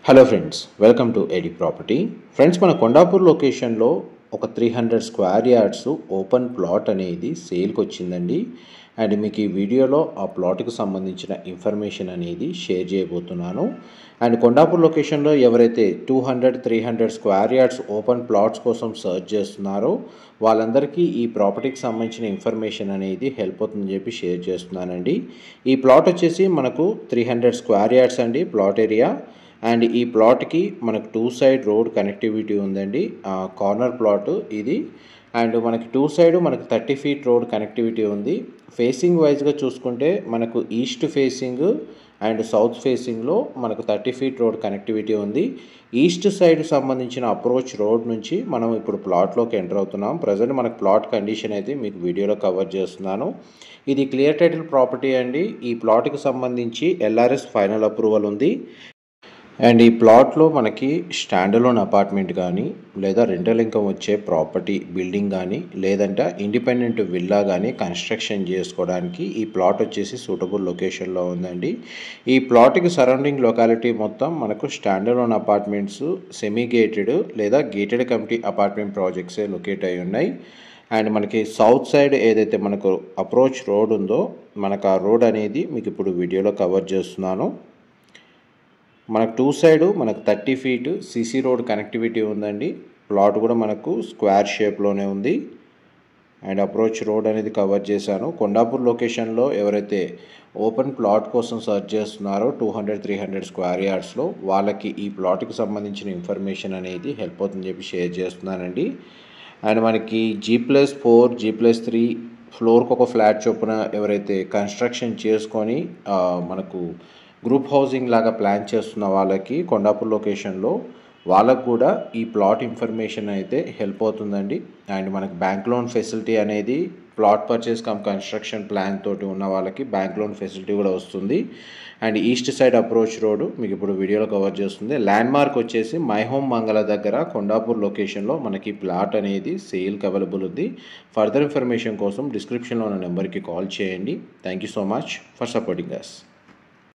Hello friends, welcome to AD property. Friends, మన కొండాపూర్ లొకేషన్లో ఒక 300 స్క్వేర్ యార్డ్స్ ఓపెన్ ప్లాట్ అనేది సేల్కి వచ్చిందండి. అండ్ మీకు ఈ వీడియోలో ఆ ప్లాట్కి సంబంధించిన ఇన్ఫర్మేషన్ అనేది షేర్ చేయబోతున్నాను. అండ్ కొండాపూర్ లొకేషన్లో ఎవరైతే 200-300 స్క్వేర్ యార్డ్స్ ఓపెన్ ప్లాట్స్ కోసం సర్చ్ చేస్తున్నారో వాళ్ళందరికీ ఈ ప్రాపర్టీకి సంబంధించిన ఇన్ఫర్మేషన్ అనేది హెల్ప్ అవుతుందని చెప్పి షేర్ చేస్తున్నానండి. ఈ ప్లాట్ వచ్చేసి మనకు 300 స్క్వేర్ యార్డ్స్ అండి ప్లాట్ ఏరియా. అండ్ ఈ ప్లాట్కి మనకు 2 సైడ్ రోడ్ కనెక్టివిటీ ఉందండి. కార్నర్ ప్లాట్ ఇది. అండ్ మనకి 2 సైడ్ మనకు 30 ఫీట్ రోడ్ కనెక్టివిటీ ఉంది. ఫేసింగ్ వైజ్గా చూసుకుంటే మనకు ఈస్ట్ ఫేసింగ్ అండ్ సౌత్ ఫేసింగ్లో మనకు 30 ఫీట్ రోడ్ కనెక్టివిటీ ఉంది. ఈస్ట్ సైడ్ సంబంధించిన అప్రోచ్ రోడ్ నుంచి మనం ఇప్పుడు ప్లాట్లోకి ఎంటర్ అవుతున్నాం. ప్రజెంట్ మనకు ప్లాట్ కండిషన్ అయితే మీకు వీడియోలో కవర్ చేస్తున్నాను. ఇది క్లియర్ టైటిల్ ప్రాపర్టీ అండి. ఈ ప్లాట్కి సంబంధించి LRS ఫైనల్ అప్రూవల్ ఉంది. అండ్ ఈ ప్లాట్లో మనకి స్టాండలోన్ అపార్ట్మెంట్ కానీ లేదా రెంటల్ ఇన్కమ్ వచ్చే ప్రాపర్టీ బిల్డింగ్ కానీ లేదంటే ఇండిపెండెంట్ విల్లా కానీ కన్స్ట్రక్షన్ చేసుకోవడానికి ఈ ప్లాట్ వచ్చేసి సూటబుల్ లొకేషన్లో ఉందండి. ఈ ప్లాట్కి సరౌండింగ్ లొకాలిటీ మొత్తం మనకు స్టాండలోన్ అపార్ట్మెంట్స్, సెమీ గేటెడ్ లేదా గేటెడ్ కమిటీ అపార్ట్మెంట్ ప్రాజెక్ట్సే లొకేట్ అయి ఉన్నాయి. అండ్ మనకి సౌత్ సైడ్ ఏదైతే మనకు అప్రోచ్ రోడ్ ఉందో మనకు ఆ రోడ్ అనేది మీకు ఇప్పుడు వీడియోలో కవర్ చేస్తున్నాను. మనకు 2 సైడ్ మనకు 30 ఫీట్ సిసి రోడ్ కనెక్టివిటీ ఉందండి. ప్లాట్ కూడా మనకు స్క్వేర్ షేప్లోనే ఉంది. అండ్ అప్రోచ్ రోడ్ అనేది కవర్ చేశాను. కొండాపూర్ లొకేషన్లో ఎవరైతే ఓపెన్ ప్లాట్ కోసం సర్చ్ చేస్తున్నారో 200-300 స్క్వేర్ యార్డ్స్లో వాళ్ళకి ఈ ప్లాట్కి సంబంధించిన ఇన్ఫర్మేషన్ అనేది హెల్ప్ అవుతుందని చెప్పి షేర్ చేస్తున్నానండి. అండ్ మనకి G+4, G+3 ఫ్లోర్కి ఒక ఫ్లాట్ చొప్పున ఎవరైతే కన్స్ట్రక్షన్ చేసుకొని మనకు గ్రూప్ హౌసింగ్ లాగా ప్లాన్ చేస్తున్న వాళ్ళకి కొండాపూర్ లొకేషన్లో వాళ్ళకు కూడా ఈ ప్లాట్ ఇన్ఫర్మేషన్ అయితే హెల్ప్ అవుతుందండి. అండ్ మనకి బ్యాంక్ లోన్ ఫెసిలిటీ అనేది plot purchase come construction plan తోటి ఉన్న వాళ్ళకి బ్యాంక్ లోన్ ఫెసిలిటీ కూడా వస్తుంది. And east side approach road మీకు ఇప్పుడు వీడియోలో కవర్ చేస్తుంది. ల్యాండ్ మార్క్ వచ్చేసి మై హోమ్ మంగళ దగ్గర కొండాపూర్ లొకేషన్లో మనకి ప్లాట్ అనేది సేల్కి అవైలబుల్ ఉంది. ఫర్దర్ ఇన్ఫర్మేషన్ కోసం డిస్క్రిప్షన్లో ఉన్న నెంబర్కి కాల్ చేయండి. Thank you so much for supporting us.